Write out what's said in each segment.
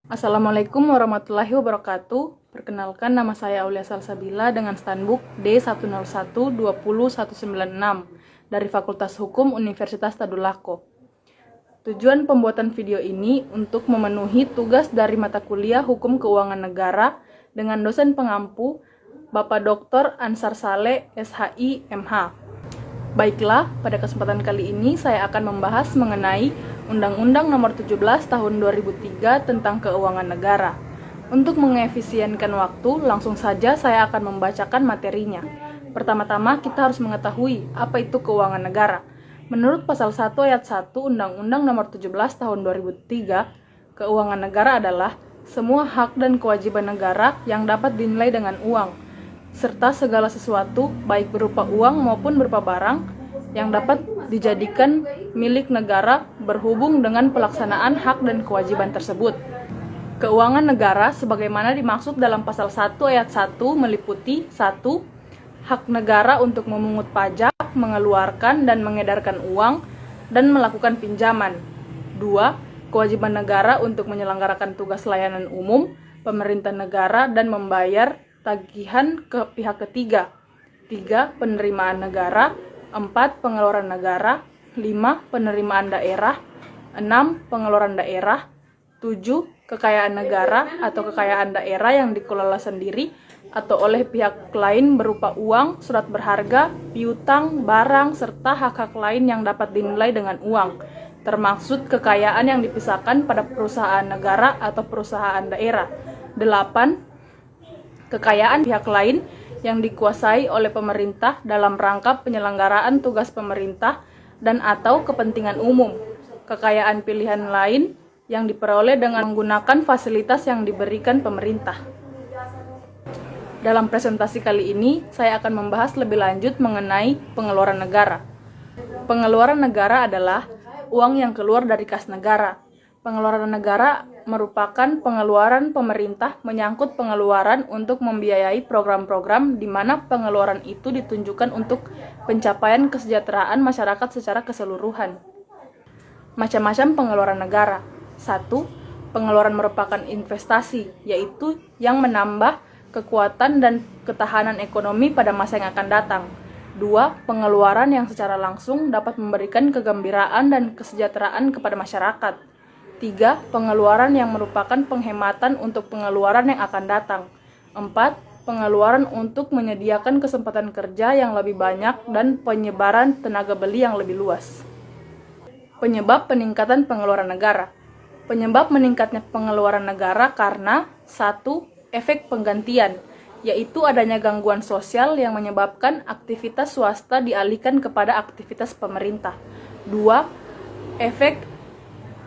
Assalamualaikum warahmatullahi wabarakatuh. Perkenalkan, nama saya Aulia Salsabila dengan standbook D101-20196 dari Fakultas Hukum Universitas Tadulako. Tujuan pembuatan video ini untuk memenuhi tugas dari mata kuliah Hukum Keuangan Negara dengan dosen pengampu Bapak Dr. Ansar Saleh, SHI, MH. Baiklah, pada kesempatan kali ini saya akan membahas mengenai Undang-Undang Nomor 17 Tahun 2003 tentang Keuangan Negara. Untuk mengefisienkan waktu, langsung saja saya akan membacakan materinya. Pertama-tama, kita harus mengetahui apa itu keuangan negara. Menurut Pasal 1 Ayat 1 Undang-Undang Nomor 17 Tahun 2003, keuangan negara adalah semua hak dan kewajiban negara yang dapat dinilai dengan uang, serta segala sesuatu, baik berupa uang maupun berupa barang, yang dapat dijadikan milik negara berhubung dengan pelaksanaan hak dan kewajiban tersebut. Keuangan negara sebagaimana dimaksud dalam pasal 1 ayat 1 meliputi 1. Hak negara untuk memungut pajak, mengeluarkan dan mengedarkan uang, dan melakukan pinjaman. 2. Kewajiban negara untuk menyelenggarakan tugas layanan umum, pemerintah negara, dan membayar tagihan ke pihak ketiga. 3. Penerimaan negara. 4. Pengeluaran negara. 5. Penerimaan daerah. 6. Pengeluaran daerah. 7. Kekayaan negara atau kekayaan daerah yang dikelola sendiri atau oleh pihak lain berupa uang, surat berharga, piutang, barang, serta hak-hak lain yang dapat dinilai dengan uang, termaksud kekayaan yang dipisahkan pada perusahaan negara atau perusahaan daerah. 8. Kekayaan pihak lain yang dikuasai oleh pemerintah dalam rangka penyelenggaraan tugas pemerintah dan atau kepentingan umum. Kekayaan pilihan lain yang diperoleh dengan menggunakan fasilitas yang diberikan pemerintah. Dalam presentasi kali ini, saya akan membahas lebih lanjut mengenai pengeluaran negara. Pengeluaran negara adalah uang yang keluar dari kas negara. Pengeluaran negara merupakan pengeluaran pemerintah menyangkut pengeluaran untuk membiayai program-program di mana pengeluaran itu ditunjukkan untuk pencapaian kesejahteraan masyarakat secara keseluruhan. Macam-macam pengeluaran negara. 1. Pengeluaran merupakan investasi, yaitu yang menambah kekuatan dan ketahanan ekonomi pada masa yang akan datang. 2. Pengeluaran yang secara langsung dapat memberikan kegembiraan dan kesejahteraan kepada masyarakat. 3. Pengeluaran yang merupakan penghematan untuk pengeluaran yang akan datang. 4. Pengeluaran untuk menyediakan kesempatan kerja yang lebih banyak dan penyebaran tenaga beli yang lebih luas. Penyebab peningkatan pengeluaran negara. Penyebab meningkatnya pengeluaran negara karena 1. Efek penggantian, yaitu adanya gangguan sosial yang menyebabkan aktivitas swasta dialihkan kepada aktivitas pemerintah. 2. Efek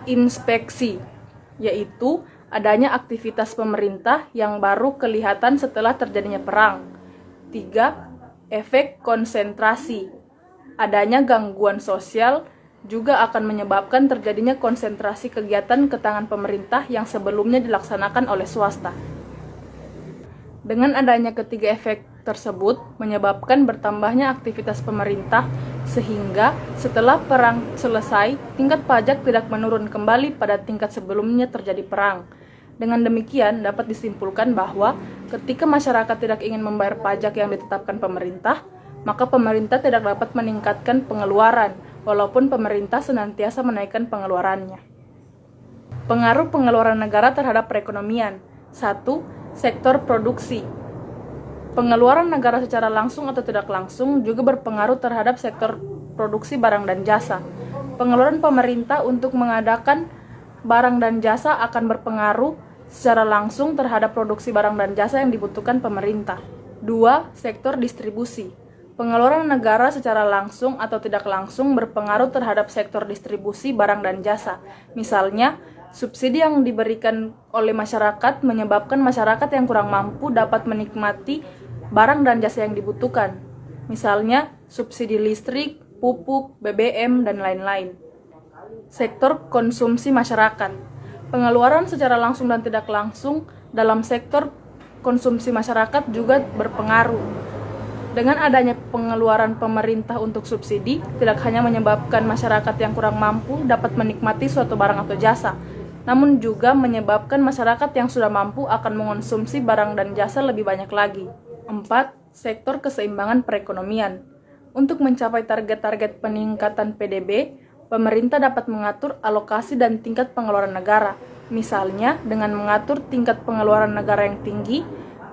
inspeksi, yaitu adanya aktivitas pemerintah yang baru kelihatan setelah terjadinya perang. 3. Efek konsentrasi, adanya gangguan sosial juga akan menyebabkan terjadinya konsentrasi kegiatan ke tangan pemerintah yang sebelumnya dilaksanakan oleh swasta. Dengan adanya ketiga efek tersebut menyebabkan bertambahnya aktivitas pemerintah sehingga setelah perang selesai, tingkat pajak tidak menurun kembali pada tingkat sebelumnya terjadi perang. Dengan demikian, dapat disimpulkan bahwa ketika masyarakat tidak ingin membayar pajak yang ditetapkan pemerintah, maka pemerintah tidak dapat meningkatkan pengeluaran, walaupun pemerintah senantiasa menaikkan pengeluarannya. Pengaruh pengeluaran negara terhadap perekonomian. 1. Sektor produksi. Pengeluaran negara secara langsung atau tidak langsung juga berpengaruh terhadap sektor produksi barang dan jasa. Pengeluaran pemerintah untuk mengadakan barang dan jasa akan berpengaruh secara langsung terhadap produksi barang dan jasa yang dibutuhkan pemerintah. 2. Sektor distribusi. Pengeluaran negara secara langsung atau tidak langsung berpengaruh terhadap sektor distribusi barang dan jasa. Misalnya, subsidi yang diberikan oleh masyarakat menyebabkan masyarakat yang kurang mampu dapat menikmati barang dan jasa yang dibutuhkan. Misalnya, subsidi listrik, pupuk, BBM, dan lain-lain. Sektor konsumsi masyarakat. Pengeluaran secara langsung dan tidak langsung dalam sektor konsumsi masyarakat juga berpengaruh. Dengan adanya pengeluaran pemerintah untuk subsidi, tidak hanya menyebabkan masyarakat yang kurang mampu dapat menikmati suatu barang atau jasa, namun juga menyebabkan masyarakat yang sudah mampu akan mengonsumsi barang dan jasa lebih banyak lagi. 4. Sektor keseimbangan perekonomian. Untuk mencapai target-target peningkatan PDB, pemerintah dapat mengatur alokasi dan tingkat pengeluaran negara, misalnya dengan mengatur tingkat pengeluaran negara yang tinggi,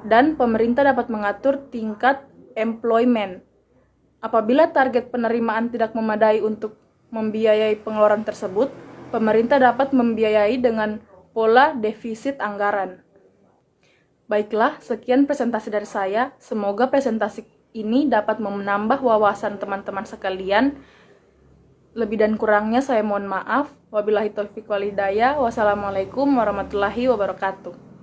dan pemerintah dapat mengatur tingkat employment. Apabila target penerimaan tidak memadai untuk membiayai pengeluaran tersebut, pemerintah dapat membiayai dengan pola defisit anggaran. Baiklah, sekian presentasi dari saya. Semoga presentasi ini dapat menambah wawasan teman-teman sekalian. Lebih dan kurangnya saya mohon maaf. Wabillahi taufiq wal hidayah. Wassalamualaikum warahmatullahi wabarakatuh.